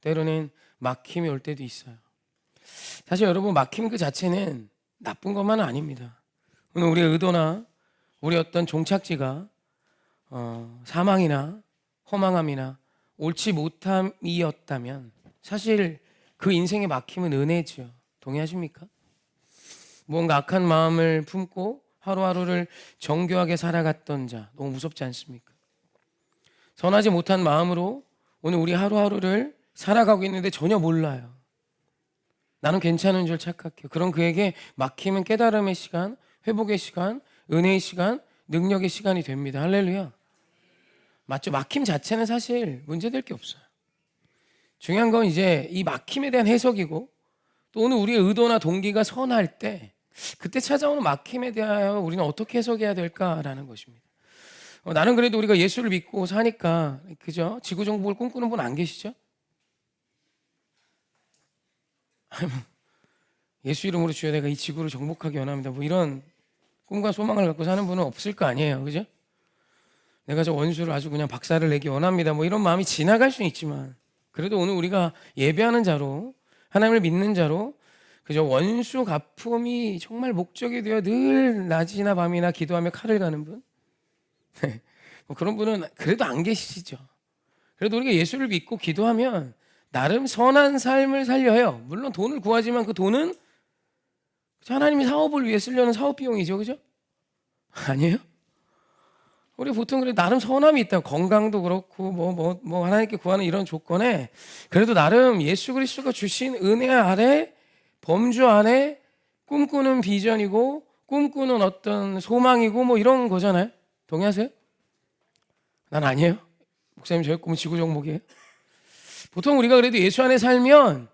때로는 막힘이 올 때도 있어요. 사실 여러분, 막힘 그 자체는 나쁜 것만은 아닙니다. 오늘 우리의 의도나 우리 어떤 종착지가 사망이나 허망함이나 옳지 못함이었다면 사실 그 인생의 막힘은 은혜죠. 동의하십니까? 뭔가 악한 마음을 품고 하루하루를 정교하게 살아갔던 자, 너무 무섭지 않습니까? 선하지 못한 마음으로 오늘 우리 하루하루를 살아가고 있는데 전혀 몰라요. 나는 괜찮은 줄 착각해요. 그럼 그에게 막힘은 깨달음의 시간, 회복의 시간, 은혜의 시간, 능력의 시간이 됩니다. 할렐루야. 맞죠? 막힘 자체는 사실 문제될 게 없어요. 중요한 건 이제 이 막힘에 대한 해석이고, 또 오늘 우리의 의도나 동기가 선할 때 그때 찾아오는 막힘에 대하여 우리는 어떻게 해석해야 될까라는 것입니다. 나는 그래도 우리가 예수를 믿고 사니까, 그죠? 지구 정복을 꿈꾸는 분 안 계시죠? 예수 이름으로 주여 내가 이 지구를 정복하기 원합니다, 뭐 이런 꿈과 소망을 갖고 사는 분은 없을 거 아니에요, 그죠? 내가 저 원수를 아주 그냥 박살을 내기 원합니다, 뭐 이런 마음이 지나갈 수는 있지만, 그래도 오늘 우리가 예배하는 자로, 하나님을 믿는 자로, 그저 원수 갚음이 정말 목적이 되어 늘 낮이나 밤이나 기도하며 칼을 가는 분, 뭐 그런 분은 그래도 안 계시죠. 그래도 우리가 예수를 믿고 기도하면 나름 선한 삶을 살려요. 물론 돈을 구하지만 그 돈은 하나님이 사업을 위해 쓰려는 사업 비용이죠, 그죠? 아니에요? 우리 보통 그래 나름 선함이 있다. 건강도 그렇고 뭐 하나님께 구하는 이런 조건에 그래도 나름 예수 그리스도가 주신 은혜 아래, 범주 안에 꿈꾸는 비전이고 꿈꾸는 어떤 소망이고 뭐 이런 거잖아요. 동의하세요? 난 아니에요. 목사님, 저의 꿈은 지구 정복이에요. 보통 우리가 그래도 예수 안에 살면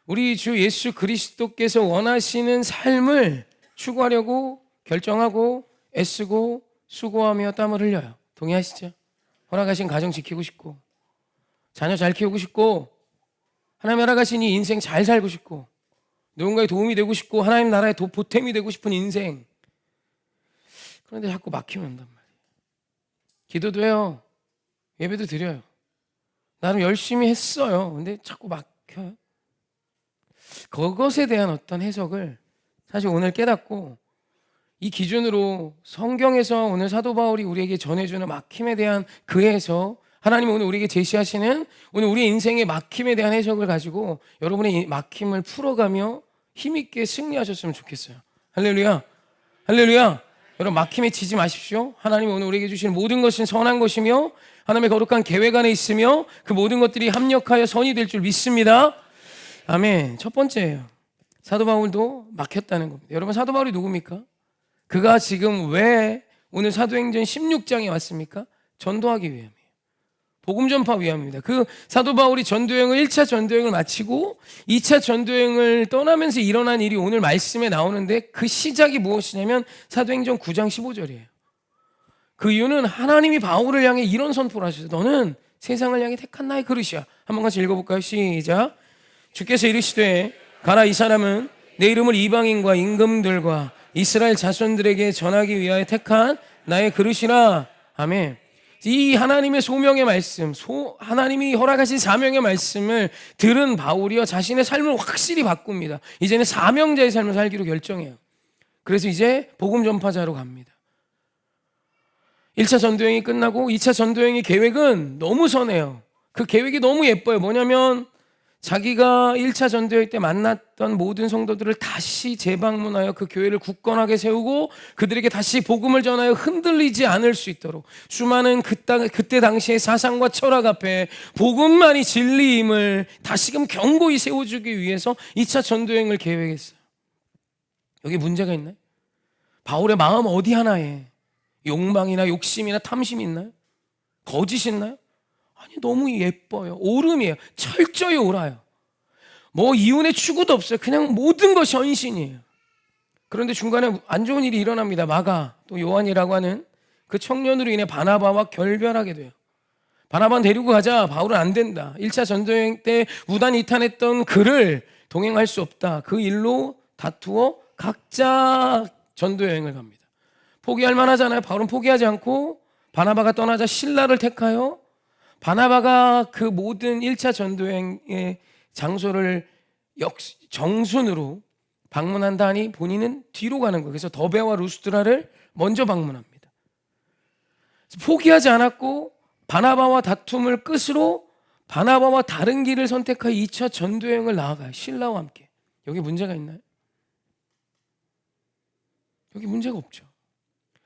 우리 주 예수 그리스도께서 원하시는 삶을 추구하려고 결정하고 애쓰고 수고하며 땀을 흘려요. 동의하시죠? 허락하신 가정 지키고 싶고, 자녀 잘 키우고 싶고, 하나님 허락하신 이 인생 잘 살고 싶고, 누군가에 도움이 되고 싶고, 하나님 나라의 보탬이 되고 싶은 인생. 그런데 자꾸 막히면 온단 말이에요. 기도도 해요. 예배도 드려요. 나름 열심히 했어요. 근데 자꾸 막혀요. 그것에 대한 어떤 해석을 사실 오늘 깨닫고, 이 기준으로 성경에서 오늘 사도 바울이 우리에게 전해주는 막힘에 대한 그 해석, 하나님이 오늘 우리에게 제시하시는 오늘 우리 인생의 막힘에 대한 해석을 가지고 여러분의 이 막힘을 풀어가며 힘있게 승리하셨으면 좋겠어요. 할렐루야. 할렐루야. 여러분, 막힘에 치지 마십시오. 하나님이 오늘 우리에게 주시는 모든 것은 선한 것이며 하나님의 거룩한 계획 안에 있으며 그 모든 것들이 합력하여 선이 될 줄 믿습니다. 아멘. 첫 번째예요. 사도 바울도 막혔다는 겁니다. 여러분, 사도 바울이 누굽니까? 그가 지금 왜 오늘 사도행전 16장에 왔습니까? 전도하기 위함이에요. 복음 전파 위함입니다. 그 사도 바울이 전도여행을 1차 전도여행을 마치고 2차 전도여행을 떠나면서 일어난 일이 오늘 말씀에 나오는데, 그 시작이 무엇이냐면 사도행전 9장 15절이에요. 그 이유는 하나님이 바울을 향해 이런 선포를 하셨어요. 너는 세상을 향해 택한 나의 그릇이야. 한번 같이 읽어볼까요? 시작. 주께서 이르시되 가라, 이 사람은 내 이름을 이방인과 임금들과 이스라엘 자손들에게 전하기 위하여 택한 나의 그릇이라. 아멘. 이 하나님의 소명의 말씀, 하나님이 허락하신 사명의 말씀을 들은 바울이요, 자신의 삶을 확실히 바꿉니다. 이제는 사명자의 삶을 살기로 결정해요. 그래서 이제 복음 전파자로 갑니다. 1차 전도여행이 끝나고 2차 전도여행의 계획은 너무 선해요. 그 계획이 너무 예뻐요. 뭐냐면 자기가 1차 전도여행 때 만났던 모든 성도들을 다시 재방문하여 그 교회를 굳건하게 세우고 그들에게 다시 복음을 전하여 흔들리지 않을 수 있도록 수많은 그때 당시의 사상과 철학 앞에 복음만이 진리임을 다시금 견고히 세워주기 위해서 2차 전도여행을 계획했어요. 여기 문제가 있나요? 바울의 마음 어디 하나에 욕망이나 욕심이나 탐심이 있나요? 거짓이 있나요? 아니, 너무 예뻐요. 오름이에요. 철저히 옳아요. 뭐 이윤의 추구도 없어요. 그냥 모든 것이 헌신이에요. 그런데 중간에 안 좋은 일이 일어납니다. 마가, 또 요한이라고 하는 그 청년으로 인해 바나바와 결별하게 돼요. 바나바는 데리고 가자. 바울은 안 된다. 1차 전도여행 때 무단 이탈했던 그를 동행할 수 없다. 그 일로 다투어 각자 전도여행을 갑니다. 포기할 만하잖아요. 바울은 포기하지 않고 바나바가 떠나자 신라를 택하여 바나바가 그 모든 1차 전도행의 장소를 정순으로 방문한다니 본인은 뒤로 가는 거예요. 그래서 더베와 루스드라를 먼저 방문합니다. 포기하지 않았고 바나바와 다툼을 끝으로 바나바와 다른 길을 선택하여 2차 전도여행을 나아가요. 신라와 함께. 여기 문제가 있나요? 여기 문제가 없죠.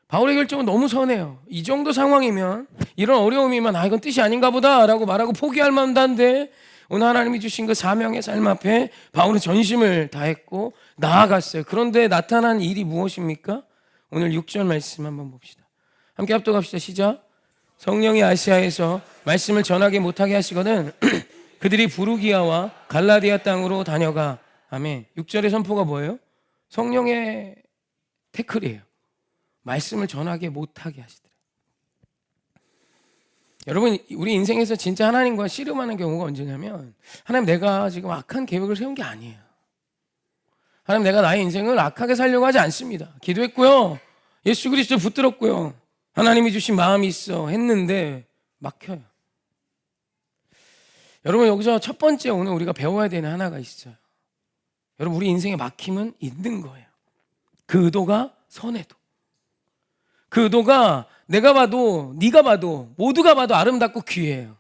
바울의 결정은 너무 선해요. 이 정도 상황이면, 이런 어려움이면 이건 뜻이 아닌가 보다 라고 말하고 포기할 만한데, 오늘 하나님이 주신 그 사명의 삶 앞에 바울은 전심을 다했고 나아갔어요. 그런데 나타난 일이 무엇입니까? 오늘 6절 말씀 한번 봅시다. 함께 합독합시다. 시작. 성령이 아시아에서 말씀을 전하게 못하게 하시거든 그들이 부르기아와 갈라디아 땅으로 다녀가. 아멘. 6절의 선포가 뭐예요? 성령의 태클이에요. 말씀을 전하게 못하게 하시더래요. 여러분, 우리 인생에서 진짜 하나님과 씨름하는 경우가 언제냐면, 하나님, 내가 지금 악한 계획을 세운 게 아니에요. 하나님, 내가 나의 인생을 악하게 살려고 하지 않습니다. 기도했고요, 예수 그리스도 붙들었고요, 하나님이 주신 마음이 있어 했는데 막혀요. 여러분, 여기서 첫 번째 오늘 우리가 배워야 되는 하나가 있어요. 여러분, 우리 인생에 막힘은 있는 거예요. 그 의도가 선해도, 그 의도가 내가 봐도 네가 봐도 모두가 봐도 아름답고 귀해요.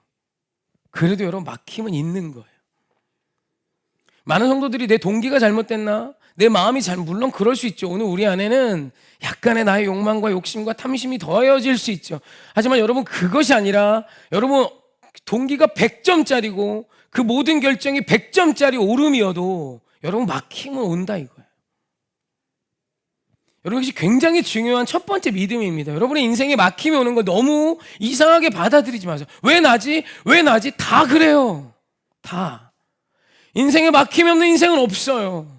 그래도 여러분, 막힘은 있는 거예요. 많은 성도들이 내 동기가 잘못됐나? 내 마음이 물론 그럴 수 있죠. 오늘 우리 안에는 약간의 나의 욕망과 욕심과 탐심이 더해질 수 있죠. 하지만 여러분, 그것이 아니라 여러분 동기가 100점짜리고 그 모든 결정이 100점짜리 오름이어도 여러분 막힘은 온다 이거예요. 여러분, 이것이 굉장히 중요한 첫 번째 믿음입니다. 여러분의 인생에 막힘이 오는 걸 너무 이상하게 받아들이지 마세요. 왜 나지? 왜 나지? 다 그래요. 다. 인생에 막힘이 없는 인생은 없어요.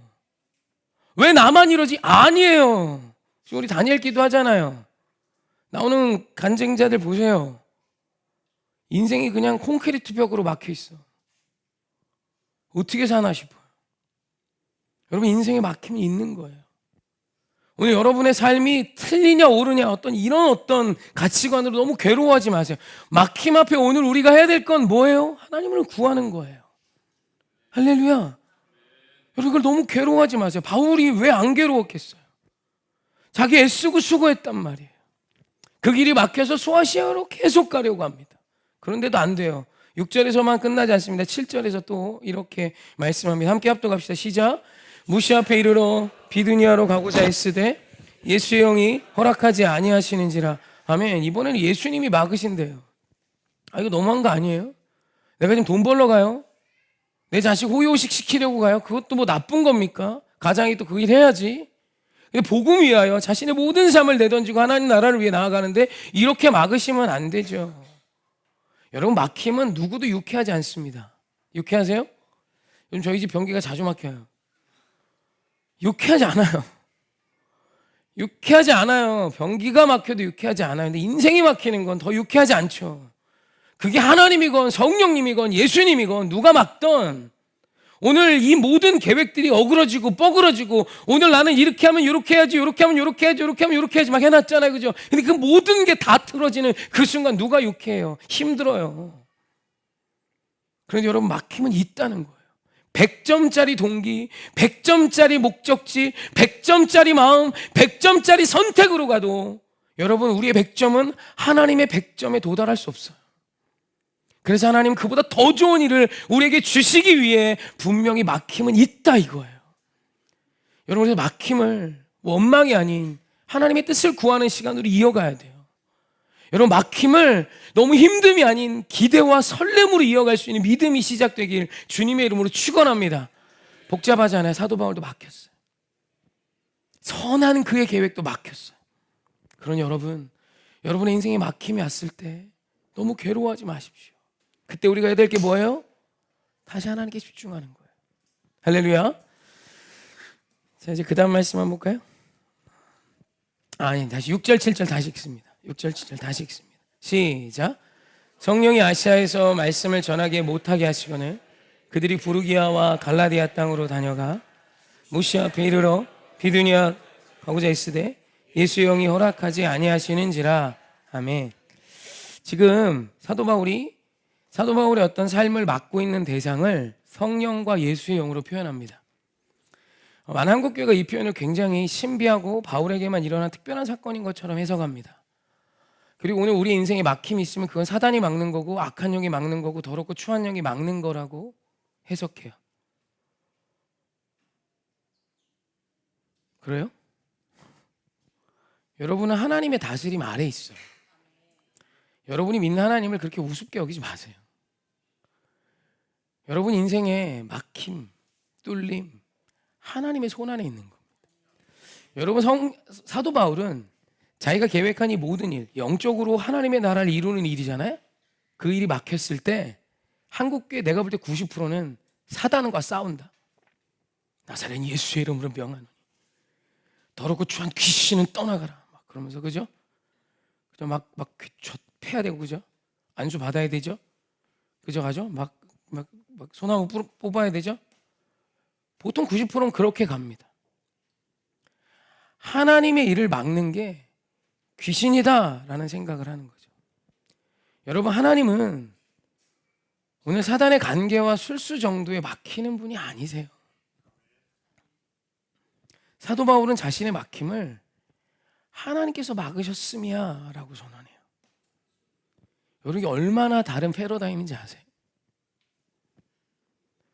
왜 나만 이러지? 아니에요. 지금 우리 다니엘 기도하잖아요. 나오는 간증자들 보세요. 인생이 그냥 콘크리트 벽으로 막혀 있어. 어떻게 사나 싶어요. 여러분, 인생에 막힘이 있는 거예요. 오늘 여러분의 삶이 틀리냐 옳으냐 이런 가치관으로 너무 괴로워하지 마세요. 막힘 앞에 오늘 우리가 해야 될 건 뭐예요? 하나님을 구하는 거예요. 할렐루야. 여러분, 이걸 너무 괴로워하지 마세요. 바울이 왜 안 괴로웠겠어요? 자기 애쓰고 수고했단 말이에요. 그 길이 막혀서 소아시아로 계속 가려고 합니다. 그런데도 안 돼요. 6절에서만 끝나지 않습니다. 7절에서 또 이렇게 말씀합니다. 함께 합독합시다. 시작. 무시아 앞에 이르러 비두니아로 가고자 했으되 예수의 영이 허락하지 아니하시는지라. 아멘. 이번에는 예수님이 막으신대요. 이거 너무한 거 아니에요? 내가 지금 돈 벌러 가요? 내 자식 호의호식 시키려고 가요? 그것도 뭐 나쁜 겁니까? 가장이 또 그 일 해야지. 복음 위하여 자신의 모든 삶을 내던지고 하나님 나라를 위해 나아가는데 이렇게 막으시면 안 되죠. 여러분, 막힘은 누구도 유쾌하지 않습니다. 유쾌하세요? 요즘 저희 집 변기가 자주 막혀요. 유쾌하지 않아요. 유쾌하지 않아요. 변기가 막혀도 유쾌하지 않아요. 근데 인생이 막히는 건 더 유쾌하지 않죠. 그게 하나님이건 성령님이건 예수님이건 누가 막던 오늘 이 모든 계획들이 어그러지고 뻐그러지고 오늘 나는 이렇게 하면 이렇게 해야지, 이렇게 하면 이렇게 해야지, 이렇게 하면 이렇게 해야지 막 해놨잖아요. 그죠? 근데 그 모든 게 다 틀어지는 그 순간 누가 유쾌해요? 힘들어요. 그런데 여러분, 막힘은 있다는 거예요. 100점짜리 동기, 100점짜리 목적지, 100점짜리 마음, 100점짜리 선택으로 가도 여러분, 우리의 100점은 하나님의 100점에 도달할 수 없어요. 그래서 하나님 그보다 더 좋은 일을 우리에게 주시기 위해 분명히 막힘은 있다 이거예요. 여러분, 막힘을 원망이 아닌 하나님의 뜻을 구하는 시간으로 이어가야 돼요. 여러분, 막힘을 너무 힘듦이 아닌 기대와 설렘으로 이어갈 수 있는 믿음이 시작되길 주님의 이름으로 축원합니다. 복잡하잖아요. 사도 바울도 막혔어요. 선한 그의 계획도 막혔어요. 그러니 여러분의 인생에 막힘이 왔을 때 너무 괴로워하지 마십시오. 그때 우리가 해야 될 게 뭐예요? 다시 하나님께 집중하는 거예요. 할렐루야. 자, 이제 그 다음 말씀 한번 볼까요? 다시 6절 7절 다시 읽습니다. 6절 7절 다시 읽습니다. 시작. 성령이 아시아에서 말씀을 전하게 못하게 하시거늘 그들이 부르기아와 갈라디아 땅으로 다녀가 무시아 앞에 이르러 비두니아 가고자 했으되 예수의 영이 허락하지 아니하시는지라. 아멘. 지금 사도 바울이 사도 바울의 어떤 삶을 맡고 있는 대상을 성령과 예수의 영으로 표현합니다. 한국교회가 이 표현을 굉장히 신비하고 바울에게만 일어난 특별한 사건인 것처럼 해석합니다. 그리고 오늘 우리 인생에 막힘이 있으면 그건 사단이 막는 거고 악한 영이 막는 거고 더럽고 추한 영이 막는 거라고 해석해요. 그래요? 여러분은 하나님의 다스림 아래 있어요. 여러분이 믿는 하나님을 그렇게 우습게 여기지 마세요. 여러분 인생에 막힘, 뚫림, 하나님의 손 안에 있는 겁니다. 여러분 사도 바울은 자기가 계획한 이 모든 일, 영적으로 하나님의 나라를 이루는 일이잖아요. 그 일이 막혔을 때 한국교회 내가 볼 때 90%는 사단과 싸운다. 나사렛 예수의 이름으로 명하노니 더럽고 추한 귀신은 떠나가라. 막 그러면서 그죠? 막 패야 되고 그죠? 안수 받아야 되죠? 그죠? 가죠? 막 소나무 뽑아야 되죠? 보통 90%는 그렇게 갑니다. 하나님의 일을 막는 게 귀신이다라는 생각을 하는 거죠. 여러분 하나님은 오늘 사단의 관계와 술수 정도에 막히는 분이 아니세요. 사도 바울은 자신의 막힘을 하나님께서 막으셨음이야 라고 선언해요. 여러분 이게 얼마나 다른 패러다임인지 아세요?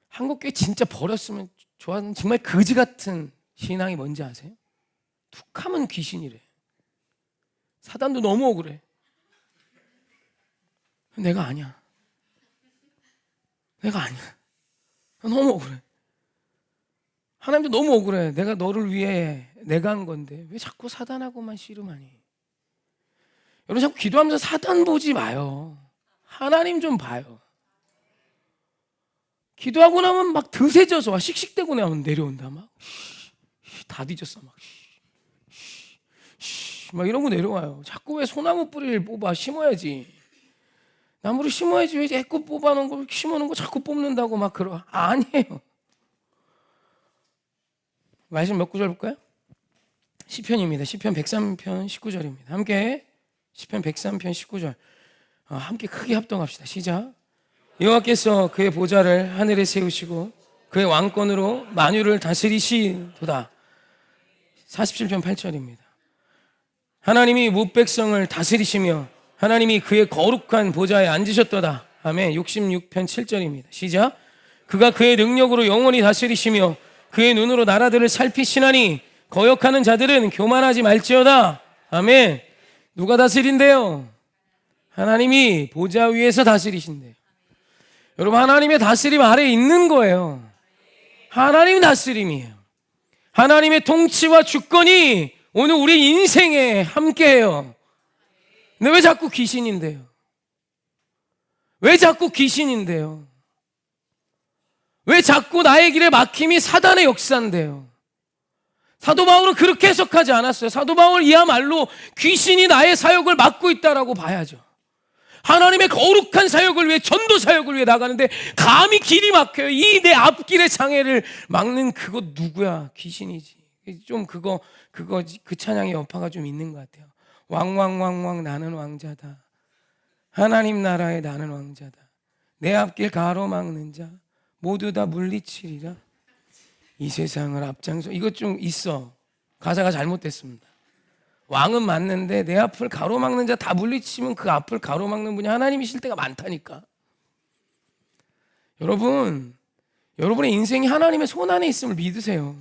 한국교회 진짜 버렸으면 좋아하는 정말 거지 같은 신앙이 뭔지 아세요? 툭하면 귀신이래. 사단도 너무 억울해. 내가 아니야. 내가 아니야. 너무 억울해. 하나님도 너무 억울해. 내가 너를 위해 내가 한 건데 왜 자꾸 사단하고만 씨름하니? 여러분 자꾸 기도하면서 사단 보지 마요. 하나님 좀 봐요. 기도하고 나면 막 드세져서 와 씩씩대고 나면 내려온다. 막 다 뒤졌어. 막 이런 거 내려와요. 자꾸 왜 소나무 뿌리를 뽑아 심어야지. 나무를 심어야지 왜 자꾸 뽑아놓은 거 심어놓은 거 자꾸 뽑는다고 막 그러. 아니에요. 말씀 몇 구절 볼까요? 시편입니다. 시편 103편 19절입니다. 함께 시편 103편 19절 함께 크게 합동합시다. 시작. 여호와께서 그의 보좌를 하늘에 세우시고 그의 왕권으로 만유를 다스리시도다. 47편 8절입니다. 하나님이 뭇백성을 다스리시며 하나님이 그의 거룩한 보좌에 앉으셨도다. 아멘. 66편 7절입니다. 시작. 그가 그의 능력으로 영원히 다스리시며 그의 눈으로 나라들을 살피시나니 거역하는 자들은 교만하지 말지어다. 아멘. 누가 다스린대요? 하나님이 보좌 위에서 다스리신대요. 여러분 하나님의 다스림 아래에 있는 거예요. 하나님 다스림이에요. 하나님의 통치와 주권이 오늘 우리 인생에 함께해요. 근데 왜 자꾸 귀신인데요? 왜 자꾸 귀신인데요? 왜 자꾸 나의 길에 막힘이 사단의 역사인데요? 사도 바울은 그렇게 해석하지 않았어요. 사도 바울이야말로 귀신이 나의 사역을 막고 있다라고 봐야죠. 하나님의 거룩한 사역을 위해 전도 사역을 위해 나가는데 감히 길이 막혀요. 이 내 앞길의 장애를 막는 그거 누구야? 귀신이지. 좀 그 찬양의 여파가 좀 있는 것 같아요. 왕왕왕왕 나는 왕자다. 하나님 나라에 나는 왕자다. 내 앞길 가로막는 자 모두 다 물리치리라. 이 세상을 앞장서. 이것 좀 있어. 가사가 잘못됐습니다. 왕은 맞는데 내 앞을 가로막는 자 다 물리치면 그 앞을 가로막는 분이 하나님이실 때가 많다니까. 여러분, 여러분의 인생이 하나님의 손 안에 있음을 믿으세요.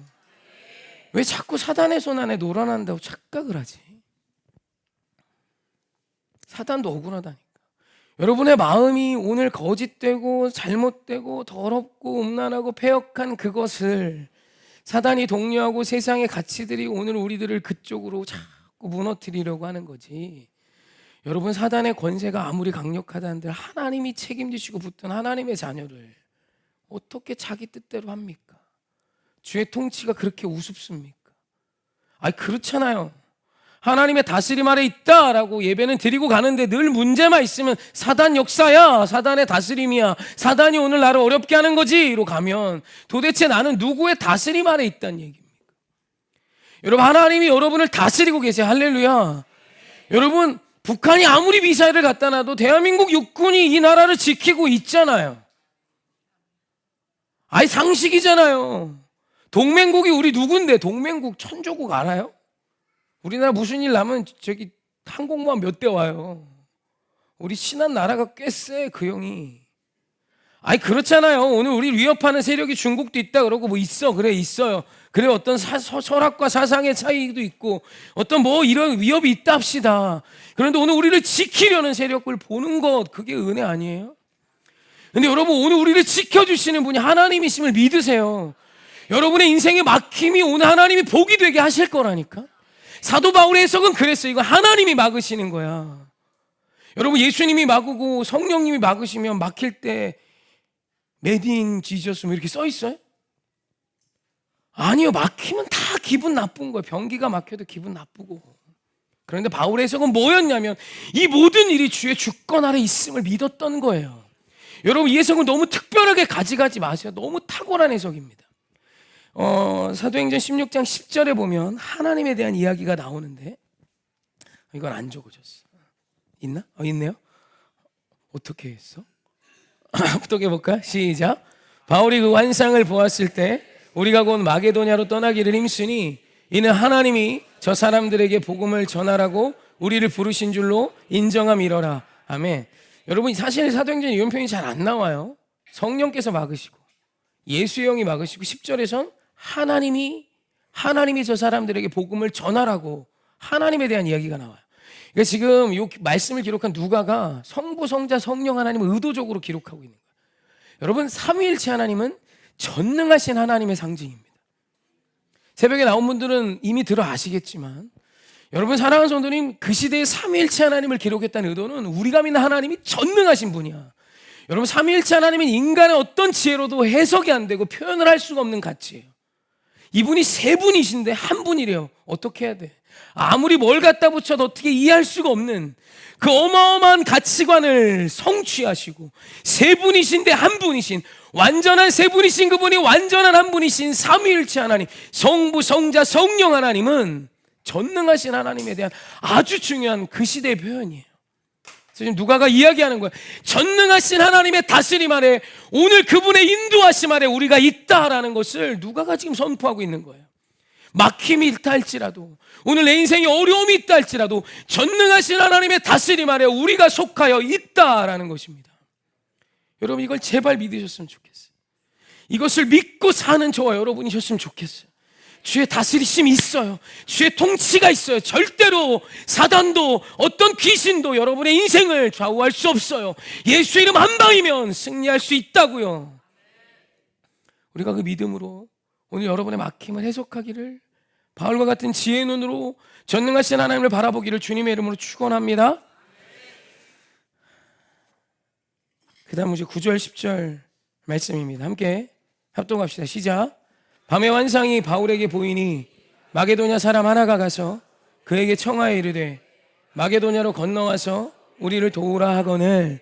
왜 자꾸 사단의 손 안에 놀아난다고 착각을 하지? 사단도 억울하다니까. 여러분의 마음이 오늘 거짓되고 잘못되고 더럽고 음란하고 패역한 그것을 사단이 독려하고 세상의 가치들이 오늘 우리들을 그쪽으로 자꾸 무너뜨리려고 하는 거지. 여러분 사단의 권세가 아무리 강력하다 한들 하나님이 책임지시고 붙든 하나님의 자녀를 어떻게 자기 뜻대로 합니까? 주의 통치가 그렇게 우습습니까? 아니 그렇잖아요. 하나님의 다스림 아래 있다라고 예배는 드리고 가는데 늘 문제만 있으면 사단 역사야, 사단의 다스림이야, 사단이 오늘 나를 어렵게 하는 거지로 가면 도대체 나는 누구의 다스림 아래 있다는 얘기입니까? 여러분 하나님이 여러분을 다스리고 계세요. 할렐루야. 여러분 북한이 아무리 미사일을 갖다 놔도 대한민국 육군이 이 나라를 지키고 있잖아요. 아니 상식이잖아요. 동맹국이 우리 누군데? 동맹국 천조국 알아요? 우리나라 무슨 일 나면 저기 항공모함 몇 대 와요. 우리 친한 나라가 꽤 세, 그 형이. 아니 그렇잖아요. 오늘 우리 위협하는 세력이 중국도 있다 그러고 뭐 있어. 그래 있어요. 그래 어떤 철학과 사상의 차이도 있고 어떤 뭐 이런 위협이 있다 합시다. 그런데 오늘 우리를 지키려는 세력을 보는 것, 그게 은혜 아니에요? 근데 여러분, 오늘 우리를 지켜주시는 분이 하나님이심을 믿으세요. 여러분의 인생의 막힘이 오늘 하나님이 복이 되게 하실 거라니까. 사도 바울의 해석은 그랬어요. 이거 하나님이 막으시는 거야. 여러분, 예수님이 막으고 성령님이 막으시면 막힐 때 메드 인 지저스 뭐 이렇게 써 있어요? 아니요. 막히면 다 기분 나쁜 거예요. 변기가 막혀도 기분 나쁘고. 그런데 바울의 해석은 뭐였냐면 이 모든 일이 주의 주권 아래 있음을 믿었던 거예요. 여러분, 이 해석은 너무 특별하게 가져가지 마세요. 너무 탁월한 해석입니다. 사도행전 16장 10절에 보면 하나님에 대한 이야기가 나오는데, 이건 안 적어졌어. 있나? 있네요. 어떻게 했어? 어떻게 볼까? 시작. 바울이 그 환상을 보았을 때 우리가 곧 마게도냐로 떠나기를 힘쓰니 이는 하나님이 저 사람들에게 복음을 전하라고 우리를 부르신 줄로 인정함이러라. 아멘. 여러분, 사실 사도행전 이런 표현이 잘 안 나와요. 성령께서 막으시고 예수의 영이 막으시고 10절에선 하나님이 저 사람들에게 복음을 전하라고 하나님에 대한 이야기가 나와요. 그러니까 지금 이 말씀을 기록한 누가가 성부, 성자, 성령 하나님을 의도적으로 기록하고 있는 거예요. 여러분, 삼위일체 하나님은 전능하신 하나님의 상징입니다. 새벽에 나온 분들은 이미 들어 아시겠지만, 여러분 사랑하는 성도님, 그 시대에 삼위일체 하나님을 기록했다는 의도는 우리가 믿는 하나님이 전능하신 분이야. 여러분, 삼위일체 하나님은 인간의 어떤 지혜로도 해석이 안 되고 표현을 할 수가 없는 가치예요. 이분이 세 분이신데 한 분이래요. 어떻게 해야 돼? 아무리 뭘 갖다 붙여도 어떻게 이해할 수가 없는 그 어마어마한 가치관을 성취하시고, 세 분이신데 한 분이신, 완전한 세 분이신 그분이 완전한 한 분이신 삼위일체 하나님, 성부, 성자, 성령 하나님은 전능하신 하나님에 대한 아주 중요한 그 시대의 표현이에요. 그래서 지금 누가가 이야기하는 거예요. 전능하신 하나님의 다스림 아래, 오늘 그분의 인도하심 아래 우리가 있다라는 것을 누가가 지금 선포하고 있는 거예요. 막힘이 있다 할지라도, 오늘 내 인생에 어려움이 있다 할지라도 전능하신 하나님의 다스림 아래 우리가 속하여 있다라는 것입니다. 여러분, 이걸 제발 믿으셨으면 좋겠어요. 이것을 믿고 사는 저와 여러분이셨으면 좋겠어요. 주의 다스리심이 있어요. 주의 통치가 있어요. 절대로 사단도 어떤 귀신도 여러분의 인생을 좌우할 수 없어요. 예수 이름 한 방이면 승리할 수 있다고요. 우리가 그 믿음으로 오늘 여러분의 막힘을 해석하기를, 바울과 같은 지혜의 눈으로 전능하신 하나님을 바라보기를 주님의 이름으로 축원합니다. 그 다음 이제 9절 10절 말씀입니다. 함께 합동합시다. 시작. 밤의 환상이 바울에게 보이니 마게도냐 사람 하나가 가서 그에게 청하여 이르되 마게도냐로 건너와서 우리를 도우라 하거늘,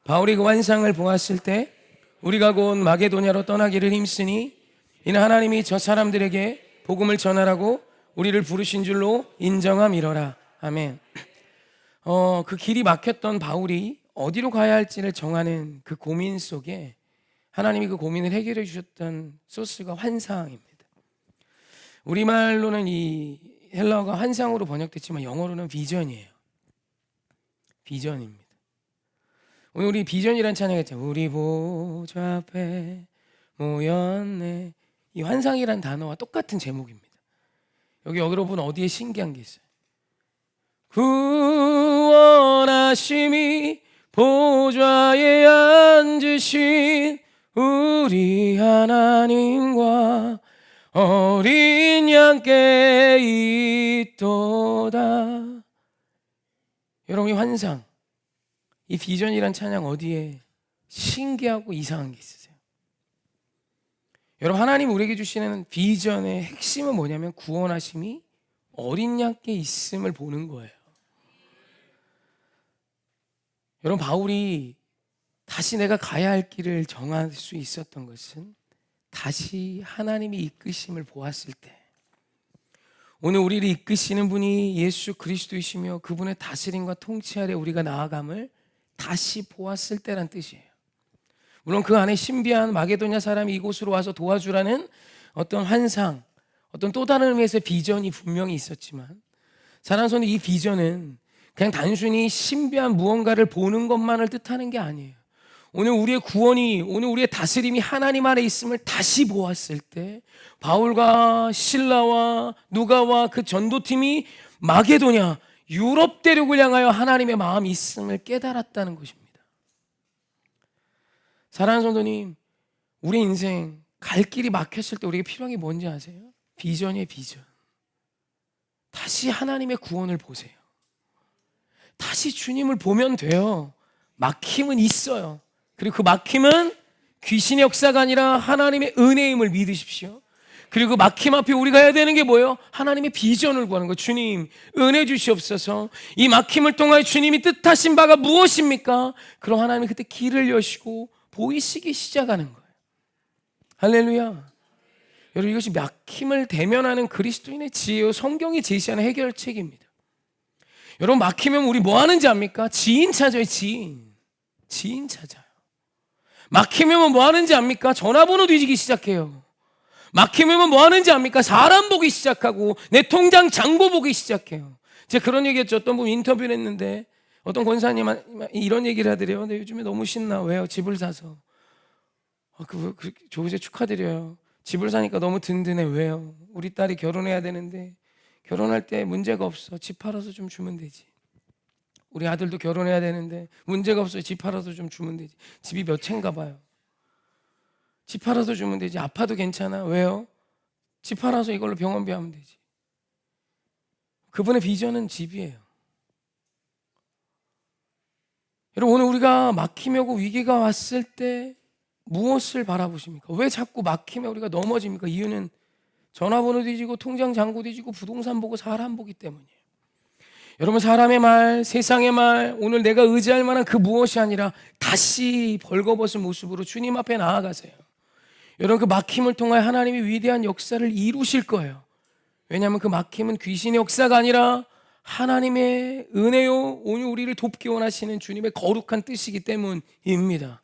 바울이 그 환상을 보았을 때 우리가 곧 마게도냐로 떠나기를 힘쓰니 이는 하나님이 저 사람들에게 복음을 전하라고 우리를 부르신 줄로 인정함이러라. 아멘. 그 길이 막혔던 바울이 어디로 가야 할지를 정하는 그 고민 속에 하나님이 그 고민을 해결해 주셨던 소스가 환상입니다. 우리말로는 이 헬라어가 환상으로 번역됐지만 영어로는 비전이에요. 비전입니다. 오늘 우리 비전이라는 찬양 했잖아요. 우리 보좌 앞에 모였네. 이 환상이라는 단어와 똑같은 제목입니다. 여러분 어디에 신기한 게 있어요? 구원하심이 보좌에 앉으신 우리 하나님과 어린 양께 있도다. 여러분, 이 환상, 이 비전이란 찬양 어디에 신기하고 이상한 게 있으세요? 여러분, 하나님 우리에게 주시는 비전의 핵심은 뭐냐면 구원하심이 어린 양께 있음을 보는 거예요. 여러분, 바울이 다시 내가 가야 할 길을 정할 수 있었던 것은 다시 하나님이 이끄심을 보았을 때, 오늘 우리를 이끄시는 분이 예수 그리스도이시며 그분의 다스림과 통치 아래 우리가 나아감을 다시 보았을 때란 뜻이에요. 물론 그 안에 신비한 마게도냐 사람이 이곳으로 와서 도와주라는 어떤 환상, 어떤 또 다른 의미에서의 비전이 분명히 있었지만, 사랑하는 성도, 이 비전은 그냥 단순히 신비한 무언가를 보는 것만을 뜻하는 게 아니에요. 오늘 우리의 구원이, 오늘 우리의 다스림이 하나님 안에 있음을 다시 보았을 때 바울과 실라와 누가와 그 전도팀이 마게도냐, 유럽 대륙을 향하여 하나님의 마음이 있음을 깨달았다는 것입니다. 사랑하는 성도님, 우리 인생 갈 길이 막혔을 때 우리에게 필요한 게 뭔지 아세요? 비전이에요, 비전. 다시 하나님의 구원을 보세요. 다시 주님을 보면 돼요. 막힘은 있어요. 그리고 그 막힘은 귀신의 역사가 아니라 하나님의 은혜임을 믿으십시오. 그리고 그 막힘 앞에 우리가 해야 되는 게 뭐예요? 하나님의 비전을 구하는 거예요. 주님, 은혜 주시옵소서. 이 막힘을 통하여 주님이 뜻하신 바가 무엇입니까? 그럼 하나님이 그때 길을 여시고 보이시기 시작하는 거예요. 할렐루야. 여러분, 이것이 막힘을 대면하는 그리스도인의 지혜요, 성경이 제시하는 해결책입니다. 여러분, 막히면 우리 뭐 하는지 압니까? 지인 찾아요. 지인 찾아요. 막히면 뭐 하는지 압니까? 전화번호 뒤지기 시작해요. 막히면 뭐 하는지 압니까? 사람 보기 시작하고 내 통장 잔고 보기 시작해요. 제가 그런 얘기했죠. 어떤 분 인터뷰를 했는데 어떤 권사님 이런 얘기를 하더래요. 근데 요즘에 너무 신나. 왜요? 집을 사서. 좋으세요. 축하드려요. 집을 사니까 너무 든든해. 왜요? 우리 딸이 결혼해야 되는데 결혼할 때 문제가 없어. 집 팔아서 좀 주면 되지. 우리 아들도 결혼해야 되는데 문제가 없어요. 집 팔아서 좀 주면 되지. 집이 몇 채인가 봐요. 집 팔아서 주면 되지. 아파도 괜찮아. 왜요? 집 팔아서 이걸로 병원비 하면 되지. 그분의 비전은 집이에요. 여러분, 오늘 우리가 막힘이 오고 위기가 왔을 때 무엇을 바라보십니까? 왜 자꾸 막힘에 우리가 넘어집니까? 이유는 전화번호 뒤지고 통장 잔고 뒤지고 부동산 보고 사람 보기 때문이에요. 여러분, 사람의 말, 세상의 말, 오늘 내가 의지할 만한 그 무엇이 아니라 다시 벌거벗은 모습으로 주님 앞에 나아가세요. 여러분, 그 막힘을 통하여 하나님이 위대한 역사를 이루실 거예요. 왜냐하면 그 막힘은 귀신의 역사가 아니라 하나님의 은혜요, 오늘 우리를 돕기 원하시는 주님의 거룩한 뜻이기 때문입니다.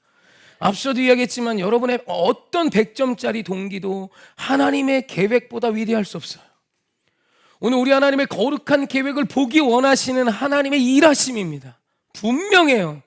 앞서도 이야기했지만 여러분의 어떤 100점짜리 동기도 하나님의 계획보다 위대할 수 없어요. 오늘 우리 하나님의 거룩한 계획을 보기 원하시는 하나님의 일하심입니다. 분명해요.